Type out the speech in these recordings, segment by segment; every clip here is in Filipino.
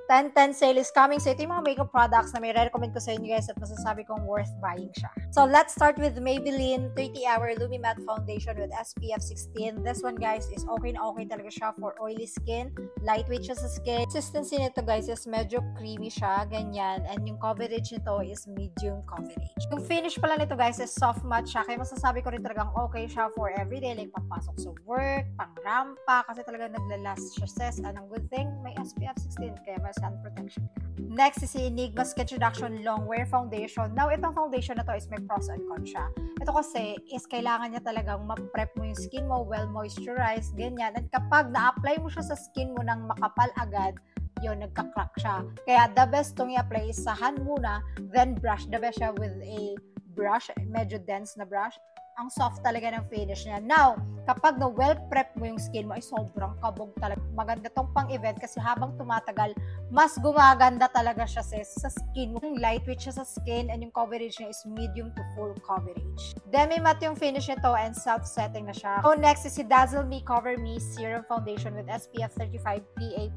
10-10 sale is coming. So, ito yung mga makeup products na may recommend ko sa inyo guys at masasabi kong worth buying siya. So, let's start with Maybelline 30 Hour Lumi Matte Foundation with SPF 16. This one guys is okay na okay talaga siya for oily skin. Lightweight siya sa skin. Consistency nito guys is medyo creamy siya, ganyan. And yung coverage nito is medium coverage. Yung finish pala nito guys is soft matte siya. Kaya masasabi ko rin talagang okay siya for everyday. Like, papasok sa work, pang rampa. Kasi talagang naglalast siya sis. And ang good thing, may SPF 16. Kaya sun protection. Next is si Enigma Sketch Reduction Longwear Foundation. Now, itong foundation na to is may pros and cons siya. Ito kasi is kailangan niya talagang ma-prep mo yung skin mo, well moisturized, ganyan. At kapag na-apply mo siya sa skin mo ng makapal agad, yun, nagka-crack siya. Kaya the best tong i-apply is sa hand muna, then brush. The best siya with a brush, medyo dense na brush. Ang soft talaga ng finish niya. Now, kapag na well-prep mo yung skin mo, ay sobrang kabog talaga. Maganda tong pang-event kasi habang tumatagal, mas gumaganda talaga siya sa skin mo. Lightweight siya sa skin and yung coverage niya is medium to full coverage. Demi-matte yung finish nito and self-setting na siya. So, next is si Dazzle Me Cover Me Serum Foundation with SPF 35 PA+++.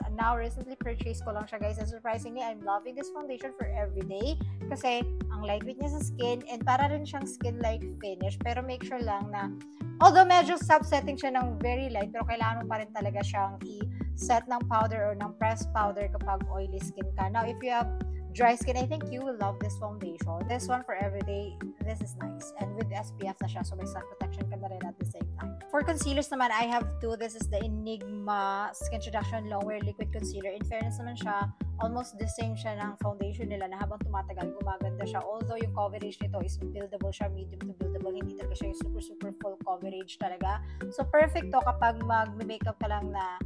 And now, recently purchased ko lang siya guys. And surprisingly, I'm loving this foundation for everyday kasi ang lightweight niya sa skin and para rin siyang skin-like finish. Pero make sure lang na although medyo self-setting siya ng very light, pero kailangan mo pa rin talaga siyang i-set ng powder or ng pressed powder kapag oily skin ka. Now, if you have dry skin, I think you will love this foundation. This one for everyday, this is nice. And with SPF na siya, so may sun protection ka na rin at the same time. For concealers naman, I have two. This is the Enigma Skin Reduction Longwear Liquid Concealer. In fairness naman siya, almost the same siya ng foundation nila na habang tumatagal, gumaganda siya. Although yung coverage nito is buildable siya, medium to buildable, hindi talaga siya yung super full coverage talaga. So, perfect to kapag mag-makeup ka lang na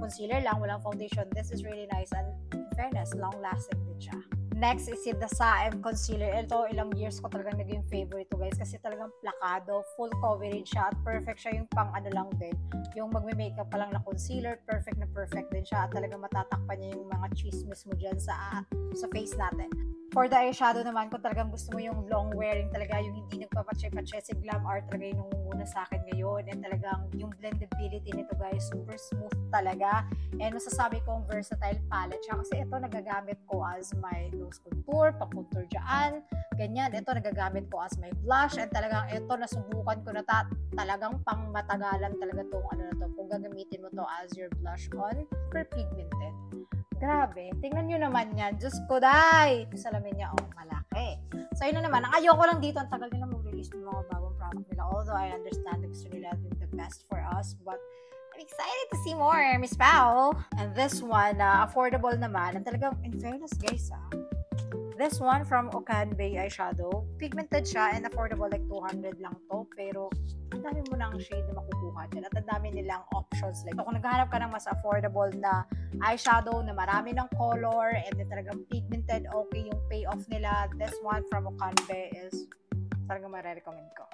concealer lang, walang foundation. This is really nice and in fairness, long-lasting din siya. Next is si the Sa-M Concealer. Ito, ilang years ko talagang naging favorite to guys kasi talagang plakado, full coverage siya at perfect siya yung pang ano lang din. Yung magme-makeup pa lang na concealer, perfect din siya at talagang matatakpan niya yung mga chismis mo dyan sa face natin. For the eyeshadow naman, kung talagang gusto mo yung long wearing talaga, yung hindi nagpapatse-patse, si Glam Art talaga yung nangunguna sa akin ngayon. And talagang yung blendability nito guys, super smooth talaga. And masasabi kong versatile palette siya kasi ito nagagamit ko as my nose contour, pang-contour dyan, ganyan. Ito nagagamit ko as my blush. And talagang ito nasubukan ko na talagang pang matagalan talaga itong ano na to. Kung gagamitin mo to as your blush on, super pigmented. Grabe. Tingnan nyo naman yan. Diyos ko, day! Yung salamin niya, malaki. So, yun na naman. Ang ayoko lang dito, ang tagal nila mag-release ng mga bagong product nila. Although, I understand na gusto nila doing the best for us. But, I'm excited to see more, Miss Pao. And this one, affordable naman. And talagang, in fairness, guys, this one from Okanbay eyeshadow. Pigmented siya and affordable, like 200 lang to. Pero, ang dami mo ng shade na makukuha dyan. At ang dami nilang options. Like, so, kung naghahanap ka ng mas affordable na eyeshadow na marami ng color and then talagang pigmented, okay yung payoff nila. This one from Okanbay is talagang marirecommend ko.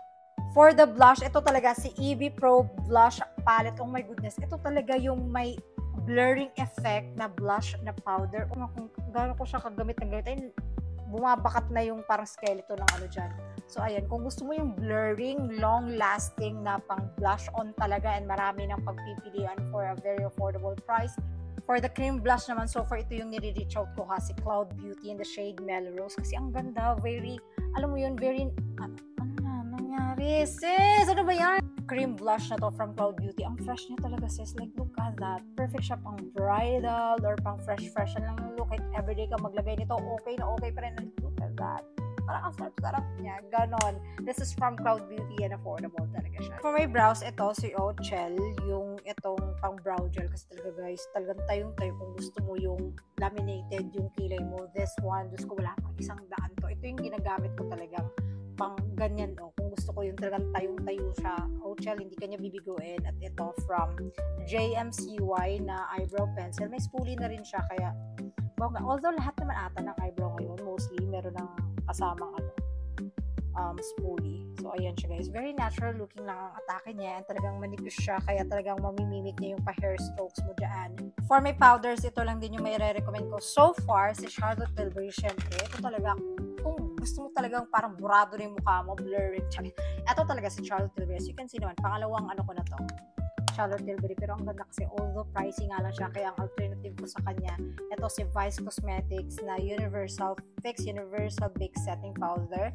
For the blush, ito talaga si EV Pro Blush Palette. Oh my goodness. Ito talaga yung may blurring effect na blush na powder. Kung gano'n ko siya kagamit ng ganito, ay bumabakat na yung parang skeleton ng ano dyan. So, ayan. Kung gusto mo yung blurring, long-lasting na pang blush on talaga and marami ng pagpipilian for a very affordable price. For the cream blush naman, so far ito yung nire-reach out ko ha, si Cloud Beauty in the shade Melrose. Kasi ang ganda, very, alam mo yun, very, ano na nangyari? Sis, ano ba yan? Cream blush na to from Cloud Beauty. Ang fresh niya talaga sis. Like, look at that. Perfect siya pang bridal or pang fresh lang yung look. At everyday ka maglagay nito, okay na okay pa rin. Look at that. Parang ang sarap-sarap niya. Ganon. This is from Cloud Beauty and affordable talaga siya. For my brows, ito si Ochel. Yung itong pang brow gel. Kasi talaga guys, talagang tayong-tayo kung gusto mo yung laminated yung kilay mo. This one, Diyos ko, wala pang 100 to. Ito yung ginagamit ko talagang pang ganyan kung gusto ko yung talagang tayong-tayo siya. Ochel, hindi kanya bibiguin. At ito from JMCY na eyebrow pencil. May spoolie na rin siya kaya although lahat naman ata ng eyebrow ngayon mostly meron ng kasamang spoolie. So ayan siya guys. Very natural looking lang ang atake niya. And talagang manipis siya kaya talagang mamimimik niya yung pa-hair strokes mo dyan. For my powders, ito lang din yung may re-recommend ko. So far, si Charlotte Tilbury, syempre, ito talaga kung gusto mo talagang parang burado na yung mukha mo, blurring. Ito talaga si Charlotte Tilbury. As you can see naman, pangalawang ano ko na to. Charlotte Tilbury, pero ang ganda kasi although pricey nga lang siya, kaya ang alternative ko sa kanya, ito si Vice Cosmetics na Universal Fix Universal Bake Setting Powder.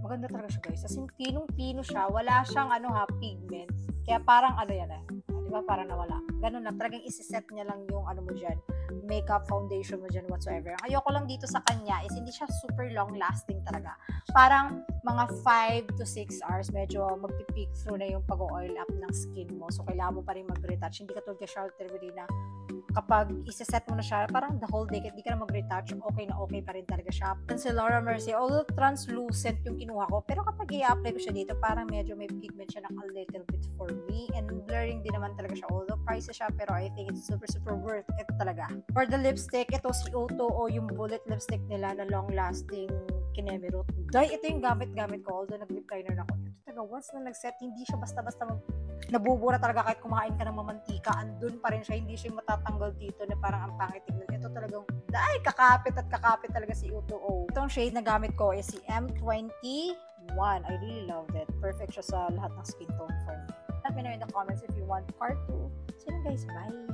Maganda talaga siya guys. As in, pinong-pino siya. Wala siyang pigment. Kaya parang yan diba? Parang nawala. Ganun lang. Talagang isiset niya lang yung mo dyan. Makeup, foundation mo dyan, whatsoever. Ang ayoko lang dito sa kanya is hindi siya super long lasting talaga. Parang mga 5 to 6 hours, medyo magpipeak through na yung pag-oil up ng skin mo. So, kailangan mo pa rin mag-retouch. Hindi katulad kay Charlotte Tilbury na kapag isa-set mo na siya, parang the whole day, hindi ka na mag-retouch, okay na okay pa rin talaga siya. And si Laura Mercier, although translucent yung kinuha ko, pero kapag i-apply ko siya dito, parang medyo may pigment siya ng a little bit for me. And blurring din naman talaga siya. Although pricey siya, pero I think it's super, super worth it talaga. For the lipstick, ito si Otto o yung bullet lipstick nila na long-lasting Kinemirut. Dahil ito yung gamit-gamit ko, although nag-lip liner na ako. Ito talaga, once na nag-set, hindi siya basta-basta nabubura talaga kahit kumain ka ng mamantika, andun pa rin siya, hindi siya matatanggal dito na parang ang pangit tignan. Ito talagang, kakapit at kakapit talaga si Uto. Itong shade na gamit ko is si M21. I really love it. Perfect siya sa lahat ng skin tone for me. Let me know in the comments if you want part 2. So yun guys, bye!